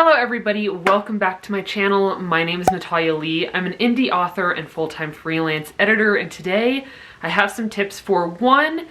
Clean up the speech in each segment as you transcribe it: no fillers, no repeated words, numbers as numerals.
Hello everybody, welcome back to my channel. My name is Natalia Leigh. I'm an indie author and full-time freelance editor, and today I have some tips for one,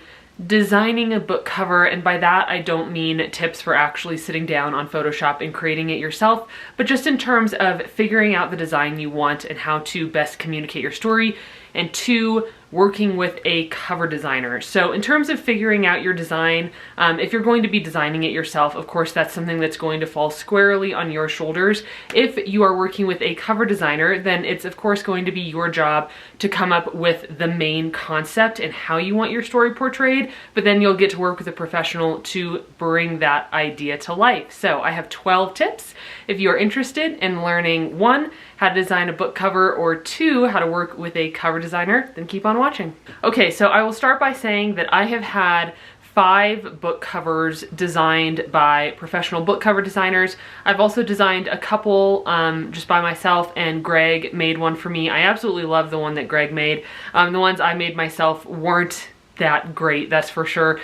designing a book cover, and by that I don't mean tips for actually sitting down on Photoshop and creating it yourself, but just in terms of figuring out the design you want and how to best communicate your story, and two, working with a cover designer. So in terms of figuring out your design, if you're going to be designing it yourself, of course that's something that's going to fall squarely on your shoulders. If you are working with a cover designer, then it's of course going to be your job to come up with the main concept and how you want your story portrayed, but then you'll get to work with a professional to bring that idea to life. So I have 12 tips if you are interested in learning one, how to design a book cover, or two, how to work with a cover designer, then keep on watching. Okay, so I will start by saying that I have had 5 book covers designed by professional book cover designers. I've also designed a couple just by myself, and Greg made one for me. I absolutely love the one that Greg made. The ones I made myself weren't that great, that's for sure.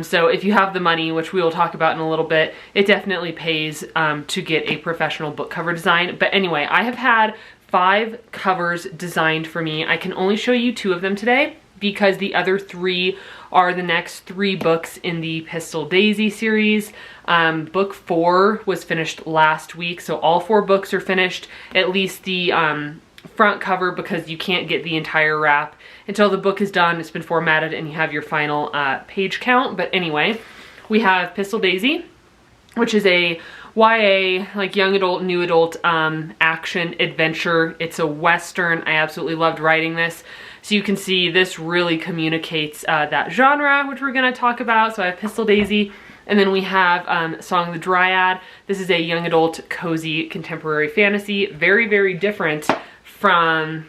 So if you have the money, which we will talk about in a little bit, it definitely pays to get a professional book cover design. But anyway, I have had 5 covers designed for me. I can only show you 2 of them today because the other 3 are the next 3 books in the Pistol Daisy series. Book 4 was finished last week, so all 4 books are finished, at least the front cover, because you can't get the entire wrap until the book is done, it's been formatted, and you have your final page count. But anyway, we have Pistol Daisy, which is a YA, like young adult, new adult action adventure. It's a Western. I absolutely loved writing this. So you can see this really communicates that genre, which we're going to talk about. So I have Pistol Daisy, and then we have Song of the DRYAD. This is a young adult, cozy, contemporary fantasy. Very, very different from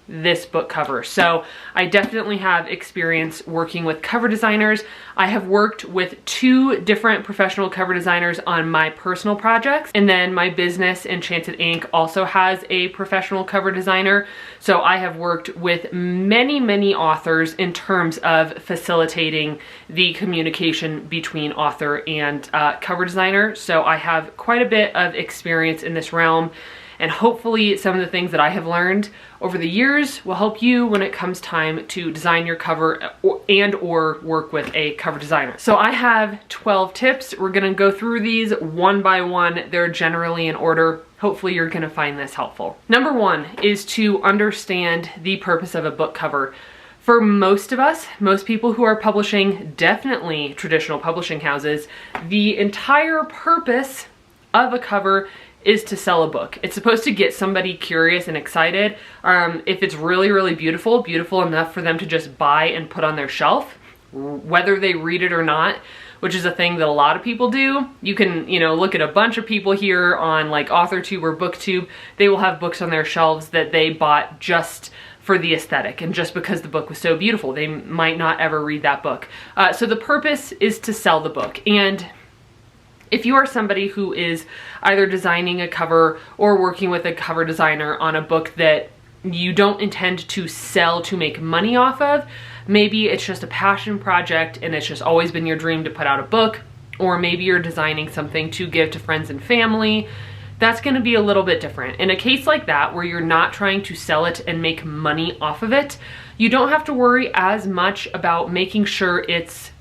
this book cover. So I definitely have experience working with cover designers. I have worked with 2 different professional cover designers on my personal projects, and then my business, Enchanted Ink, also has a professional cover designer. So I have worked with many authors in terms of facilitating the communication between author and cover designer. So I have quite a bit of experience in this realm, and hopefully some of the things that I have learned over the years will help you when it comes time to design your cover or work with a cover designer. So I have 12 tips. We're gonna go through these one by one. They're generally in order. Hopefully you're gonna find this helpful. Number 1 is to understand the purpose of a book cover. For most of us, most people who are publishing, definitely traditional publishing houses, the entire purpose of a cover is to sell a book. It's supposed to get somebody curious and excited. If it's really beautiful enough for them to just buy and put on their shelf, whether they read it or not, which is a thing that a lot of people do. You can, look at a bunch of people here on like AuthorTube or BookTube. They will have books on their shelves that they bought just for the aesthetic and just because the book was so beautiful. They might not ever read that book. So the purpose is to sell the book. And if you are somebody who is either designing a cover or working with a cover designer on a book that you don't intend to sell to make money off of, maybe it's just a passion project and it's just always been your dream to put out a book, or maybe you're designing something to give to friends and family, that's going to be a little bit different. In a case like that, where you're not trying to sell it and make money off of it, you don't have to worry as much about making sure it's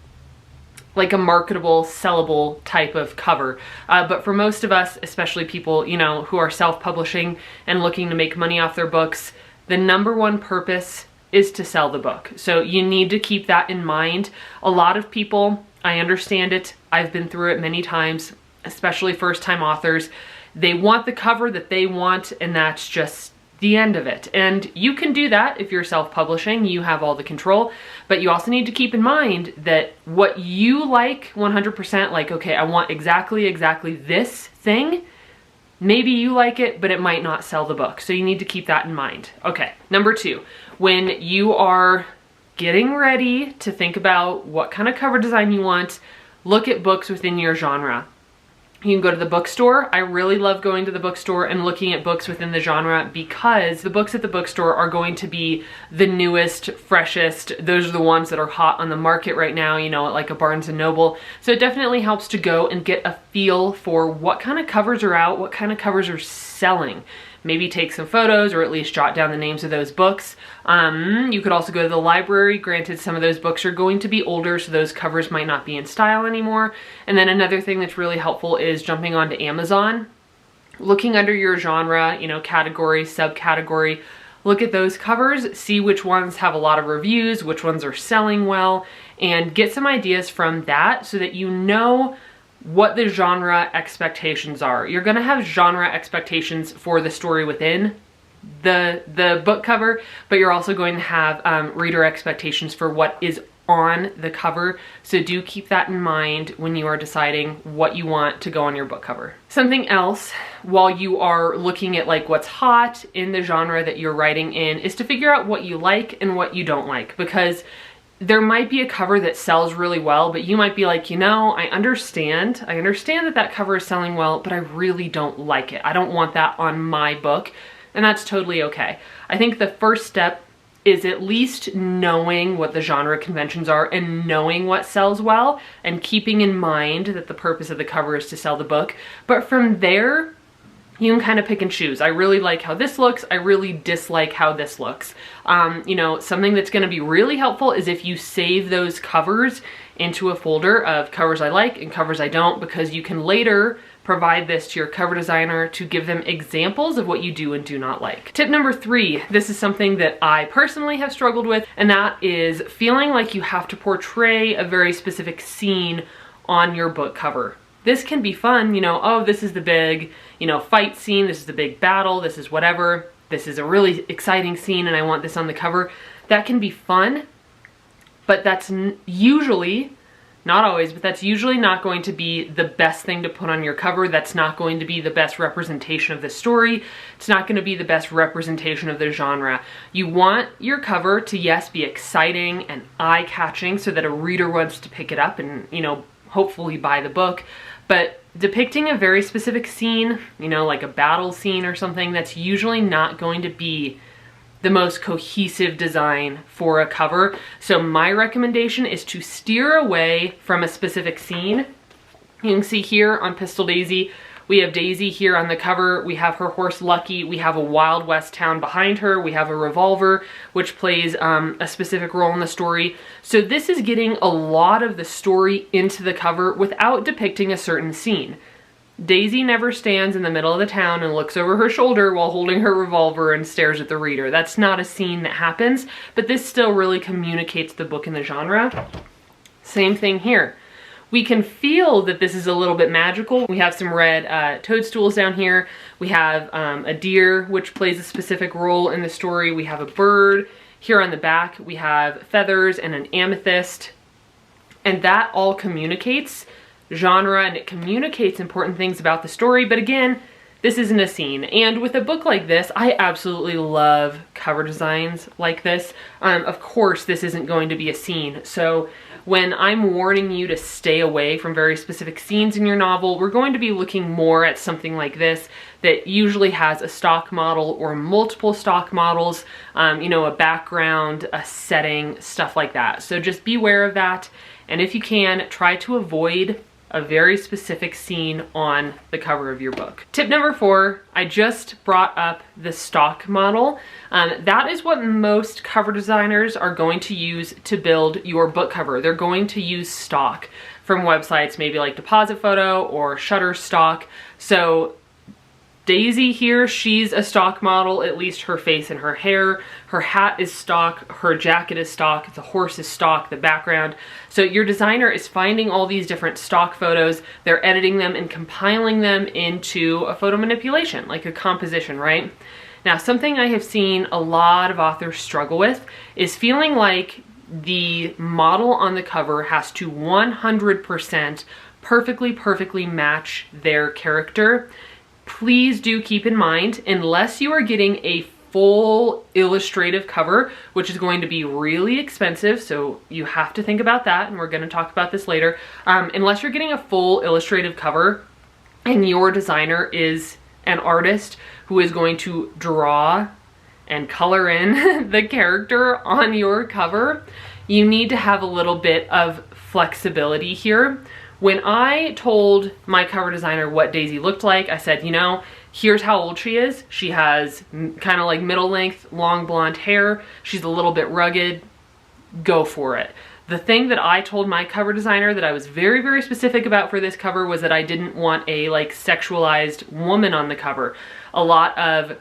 like a marketable, sellable type of cover. But for most of us, especially people, who are self-publishing and looking to make money off their books, the number 1 purpose is to sell the book. So you need to keep that in mind. A lot of people, I understand it, I've been through it many times, especially first-time authors. They want the cover that they want, and that's just the end of it. And you can do that if you're self-publishing, you have all the control, but you also need to keep in mind that what you like 100%, like, okay, I want exactly this thing, maybe you like it, but it might not sell the book. So you need to keep that in mind. Okay, number 2, when you are getting ready to think about what kind of cover design you want, look at books within your genre. You can go to the bookstore. I really love going to the bookstore and looking at books within the genre because the books at the bookstore are going to be the newest, freshest. Those are the ones that are hot on the market right now, you know, like a Barnes & Noble. So it definitely helps to go and get a feel for what kind of covers are out, what kind of covers are selling. Maybe take some photos or at least jot down the names of those books. You could also go to the library. Granted, some of those books are going to be older, so those covers might not be in style anymore. And then another thing that's really helpful is jumping onto Amazon, looking under your genre, you know, category, subcategory, look at those covers, see which ones have a lot of reviews, which ones are selling well, and get some ideas from that so that you know what the genre expectations are. You're gonna have genre expectations for the story within the book cover, but you're also going to have reader expectations for what is on the cover. So do keep that in mind when you are deciding what you want to go on your book cover. Something else while you are looking at like what's hot in the genre that you're writing in is to figure out what you like and what you don't like, because there might be a cover that sells really well, but you might be like, you know, I understand that that cover is selling well, but I really don't like it. I don't want that on my book, and that's totally okay. I think the first step is at least knowing what the genre conventions are and knowing what sells well and keeping in mind that the purpose of the cover is to sell the book. But from there, you can kind of pick and choose. I really like how this looks. I really dislike how this looks. You know, something that's going to be really helpful is if you save those covers into a folder of covers I like and covers I don't, because you can later provide this to your cover designer to give them examples of what you do and do not like. Tip number 3, this is something that I personally have struggled with, and that is feeling like you have to portray a very specific scene on your book cover. This can be fun, you know, oh, this is the big, you know, fight scene, this is the big battle, this is whatever, this is a really exciting scene and I want this on the cover. That can be fun, but that's usually, not always, but that's usually not going to be the best thing to put on your cover. That's not going to be the best representation of the story. It's not going to be the best representation of the genre. You want your cover to, yes, be exciting and eye-catching so that a reader wants to pick it up and, you know, hopefully buy the book. But depicting a very specific scene, you know, like a battle scene or something, that's usually not going to be the most cohesive design for a cover. So my recommendation is to steer away from a specific scene. You can see here on Pistol Daisy, we have Daisy here on the cover, we have her horse Lucky, we have a Wild West town behind her, we have a revolver, which plays a specific role in the story. So this is getting a lot of the story into the cover without depicting a certain scene. Daisy never stands in the middle of the town and looks over her shoulder while holding her revolver and stares at the reader. That's not a scene that happens, but this still really communicates the book and the genre. Same thing here. We can feel that this is a little bit magical. We have some red toadstools down here. We have a deer, which plays a specific role in the story. We have a bird. Here on the back, we have feathers and an amethyst. And that all communicates genre and it communicates important things about the story. But again, this isn't a scene. And with a book like this, I absolutely love cover designs like this. Of course, this isn't going to be a scene. So when I'm warning you to stay away from very specific scenes in your novel, we're going to be looking more at something like this that usually has a stock model or multiple stock models, you know, a background, a setting, stuff like that. So just be aware of that. And if you can, try to avoid a very specific scene on the cover of your book. Tip number 4, I just brought up the stock model. That is what most cover designers are going to use to build your book cover. They're going to use stock from websites, maybe like Deposit Photo or Shutterstock. So Daisy here, she's a stock model, at least her face and her hair. Her hat is stock, her jacket is stock, the horse is stock, the background. So your designer is finding all these different stock photos, they're editing them and compiling them into a photo manipulation, like a composition, right? Now, something I have seen a lot of authors struggle with is feeling like the model on the cover has to 100% perfectly match their character. Please do keep in mind, unless you are getting a full illustrative cover, which is going to be really expensive, so you have to think about that, and we're going to talk about this later. Unless you're getting a full illustrative cover, and your designer is an artist who is going to draw and color in the character on your cover, you need to have a little bit of flexibility here. When I told my cover designer what Daisy looked like, I said, you know, here's how old she is. She has kind of like middle length, long blonde hair. She's a little bit rugged. Go for it. The thing that I told my cover designer that I was very, very specific about for this cover was that I didn't want a like sexualized woman on the cover. A lot of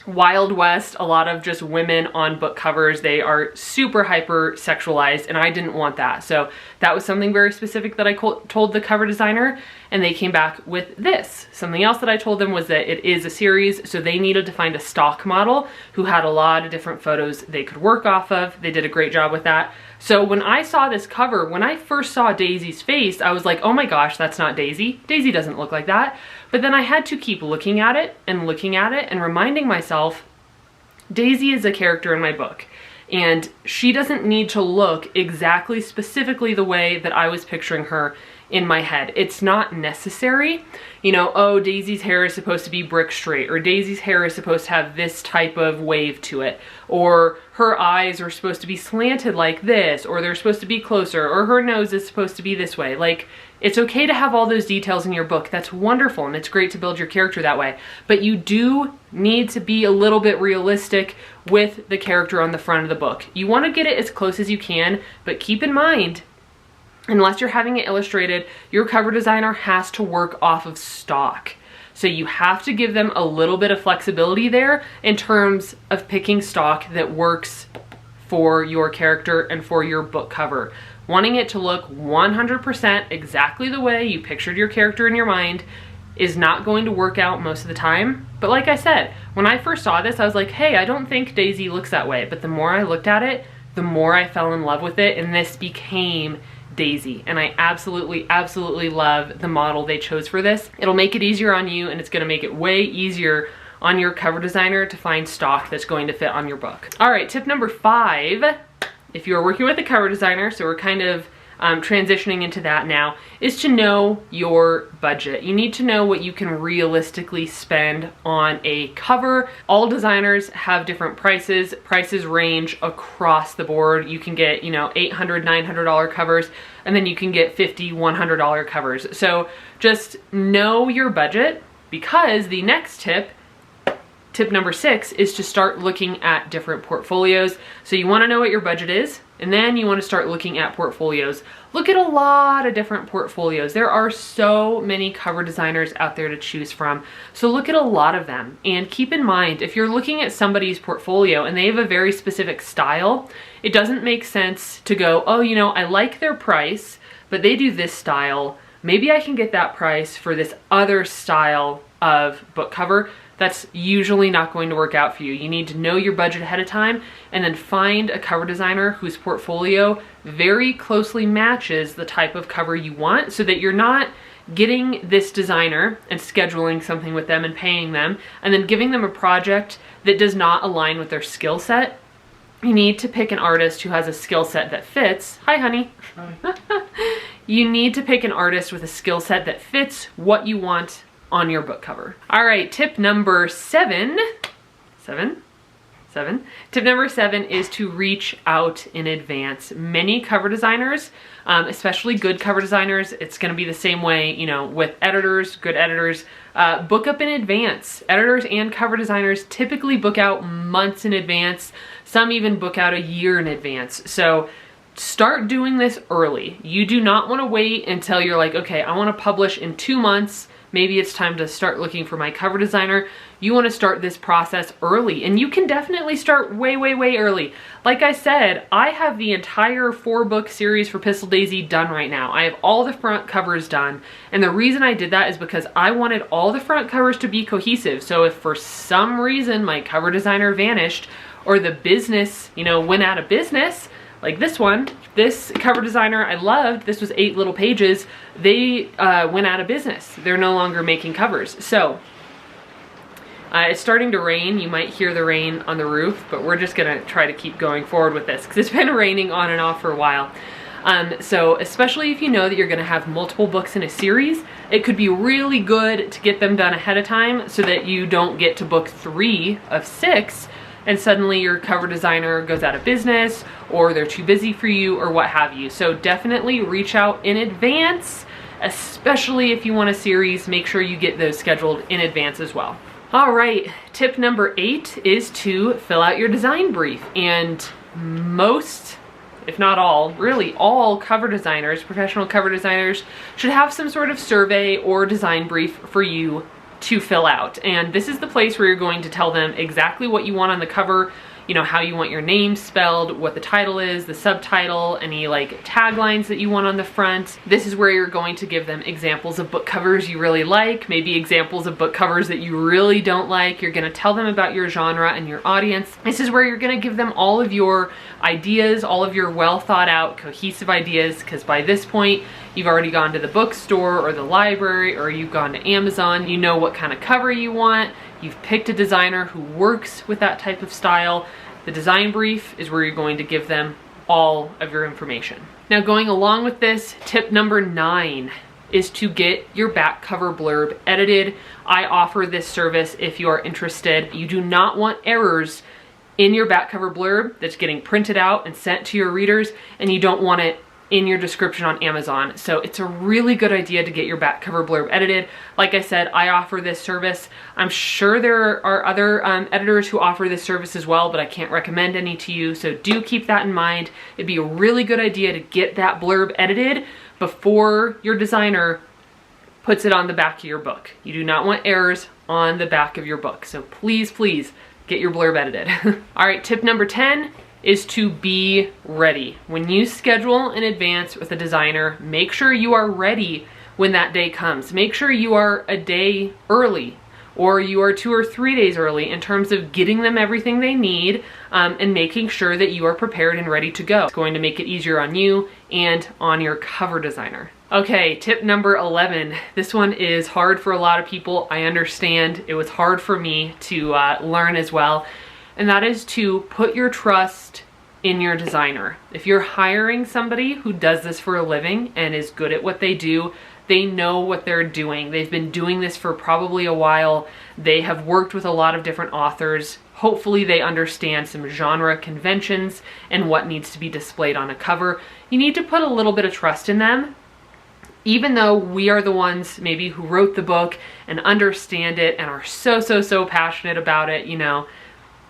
Wild West, a lot of just women on book covers, they are super hyper sexualized, and I didn't want that. So that was something very specific that I told the cover designer, and they came back with this. Something else that I told them was that it is a series, so they needed to find a stock model who had a lot of different photos they could work off of. They did a great job with that. So when I saw this cover, when I first saw Daisy's face, I was like, oh my gosh, that's not Daisy. Daisy doesn't look like that. But then I had to keep looking at it and reminding myself, Daisy is a character in my book, and she doesn't need to look exactly specifically the way that I was picturing her in my head. It's not necessary. You know, oh, Daisy's hair is supposed to be brick straight, or Daisy's hair is supposed to have this type of wave to it, or her eyes are supposed to be slanted like this, or they're supposed to be closer, or her nose is supposed to be this way. Like, it's okay to have all those details in your book. That's wonderful, and it's great to build your character that way. But you do need to be a little bit realistic with the character on the front of the book. You want to get it as close as you can, but keep in mind, unless you're having it illustrated, your cover designer has to work off of stock. So you have to give them a little bit of flexibility there in terms of picking stock that works for your character and for your book cover. Wanting it to look 100% exactly the way you pictured your character in your mind is not going to work out most of the time. But like I said, when I first saw this, I was like, hey, I don't think Daisy looks that way. But the more I looked at it, the more I fell in love with it, and this became Daisy. And I absolutely, absolutely love the model they chose for this. It'll make it easier on you, and it's gonna make it way easier on your cover designer to find stock that's going to fit on your book. All right, tip number 5, if you're working with a cover designer, so we're kind of transitioning into that now, is to know your budget. You need to know what you can realistically spend on a cover. All designers have different prices. Prices range across the board. You can get, you know, $800, $900 covers, and then you can get $50, $100 covers. So just know your budget, because the next tip number 6 is to start looking at different portfolios. So you want to know what your budget is, and then you want to start looking at portfolios. Look at a lot of different portfolios. There are so many cover designers out there to choose from. So look at a lot of them, and keep in mind, if you're looking at somebody's portfolio and they have a very specific style, it doesn't make sense to go, oh, you know, I like their price, but they do this style. Maybe I can get that price for this other style of book cover. That's usually not going to work out for you. You need to know your budget ahead of time, and then find a cover designer whose portfolio very closely matches the type of cover you want, so that you're not getting this designer and scheduling something with them and paying them, and then giving them a project that does not align with their skill set. You need to pick an artist who has a skill set that fits. Hi, honey. Hi. You need to pick an artist with a skill set that fits what you want on your book cover. All right, tip number 7. Tip number 7 is to reach out in advance. Many cover designers, especially good cover designers, it's gonna be the same way, you know, with editors, good editors, book up in advance. Editors and cover designers typically book out months in advance. Some even book out a year in advance. So start doing this early. You do not wanna wait until you're like, okay, I wanna publish in 2 months. Maybe it's time to start looking for my cover designer. You want to start this process early, and you can definitely start way, way, way early. Like I said, I have the entire 4-book series for Pistol Daisy done right now. I have all the front covers done, and the reason I did that is because I wanted all the front covers to be cohesive. So if for some reason my cover designer vanished, or the business, you know, went out of business, like this one, this cover designer I loved, this was 8 little pages, they went out of business. They're no longer making covers. So it's starting to rain. You might hear the rain on the roof, but we're just gonna try to keep going forward with this because it's been raining on and off for a while. So especially if you know that you're gonna have multiple books in a series, it could be really good to get them done ahead of time so that you don't get to book 3 of 6 and suddenly your cover designer goes out of business or they're too busy for you or what have you. So definitely reach out in advance, especially if you want a series. Make sure you get those scheduled in advance as well. All right, tip number 8 is to fill out your design brief. And most, if not all, really all cover designers, professional cover designers, should have some sort of survey or design brief for you to fill out. And this is the place where you're going to tell them exactly what you want on the cover, you know, how you want your name spelled, what the title is, the subtitle, any like taglines that you want on the front. This is where you're going to give them examples of book covers you really like, maybe examples of book covers that you really don't like. You're gonna tell them about your genre and your audience. This is where you're gonna give them all of your ideas, all of your well thought out, cohesive ideas, because by this point, you've already gone to the bookstore or the library, or you've gone to Amazon. You know what kind of cover you want. You've picked a designer who works with that type of style. The design brief is where you're going to give them all of your information. Now, going along with this, tip number 9 is to get your back cover blurb edited. I offer this service if you are interested. You do not want errors in your back cover blurb that's getting printed out and sent to your readers, and you don't want it in your description on Amazon. So it's a really good idea to get your back cover blurb edited. Like I said, I offer this service. I'm sure there are other editors who offer this service as well, but I can't recommend any to you. So do keep that in mind. It'd be a really good idea to get that blurb edited before your designer puts it on the back of your book. You do not want errors on the back of your book. So please, please get your blurb edited. All right, tip number 10 is to be ready. When you schedule in advance with a designer, make sure you are ready when that day comes. Make sure you are a day early, or you are 2 or 3 days early in terms of getting them everything they need, and making sure that you are prepared and ready to go. It's going to make it easier on you and on your cover designer. Okay, tip number 11. This one is hard for a lot of people. I understand. It was hard for me to learn as well. And that is to put your trust in your designer. If you're hiring somebody who does this for a living and is good at what they do, they know what they're doing. They've been doing this for probably a while. They have worked with a lot of different authors. Hopefully they understand some genre conventions and what needs to be displayed on a cover. You need to put a little bit of trust in them. Even though we are the ones maybe who wrote the book and understand it and are so passionate about it, you know,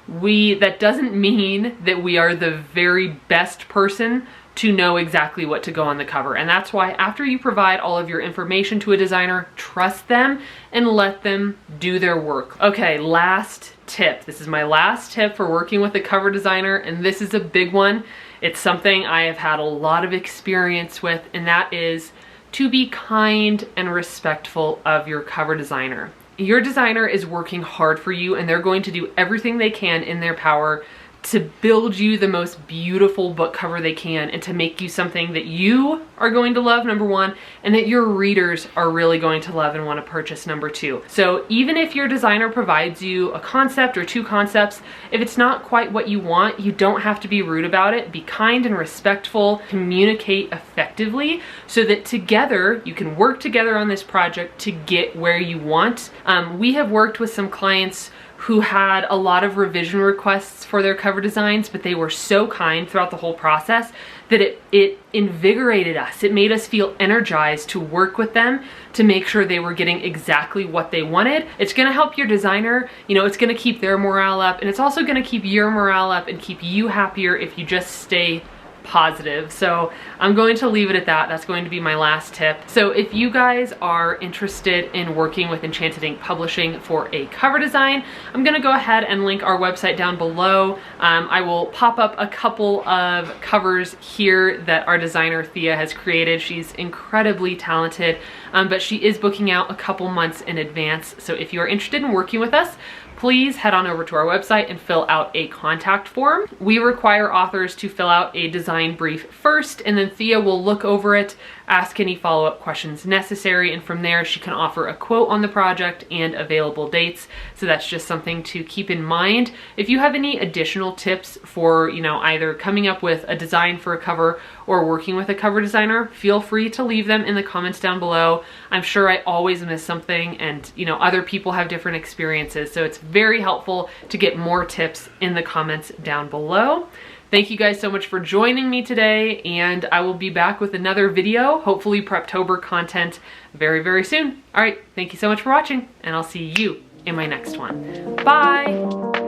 that doesn't mean that we are the very best person to know exactly what to go on the cover. And that's why after you provide all of your information to a designer, trust them and let them do their work. Okay, last tip. This is my last tip for working with a cover designer, and this is a big one. It's something I have had a lot of experience with, and that is to be kind and respectful of your cover designer. Your designer is working hard for you, and they're going to do everything they can in their power to build you the most beautiful book cover they can and to make you something that you are going to love, number 1, and that your readers are really going to love and want to purchase, number 2. So even if your designer provides you a concept or 2 concepts, if it's not quite what you want, you don't have to be rude about it. Be kind and respectful, communicate effectively so that together you can work together on this project to get where you want. We have worked with some clients who had a lot of revision requests for their cover designs, but they were so kind throughout the whole process that it invigorated us. It made us feel energized to work with them to make sure they were getting exactly what they wanted. It's gonna help your designer, you know, it's gonna keep their morale up, and it's also gonna keep your morale up and keep you happier if you just stay positive. So I'm going to leave it at that. That's going to be my last tip. So if you guys are interested in working with Enchanted Ink Publishing for a cover design, I'm going to go ahead and link our website down below. I will pop up a couple of covers here that our designer Thea has created. She's incredibly talented, but she is booking out a couple months in advance. So if you are interested in working with us, please head on over to our website and fill out a contact form. We require authors to fill out a design design brief first, and then Thea will look over it, ask any follow-up questions necessary, and from there she can offer a quote on the project and available dates. So that's just something to keep in mind. If you have any additional tips for, you know, either coming up with a design for a cover or working with a cover designer, feel free to leave them in the comments down below. I'm sure I always miss something, and you know, other people have different experiences, so it's very helpful to get more tips in the comments down below. Thank you guys so much for joining me today, and I will be back with another video, hopefully Preptober content, very, very soon. All right, thank you so much for watching, and I'll see you in my next one. Bye!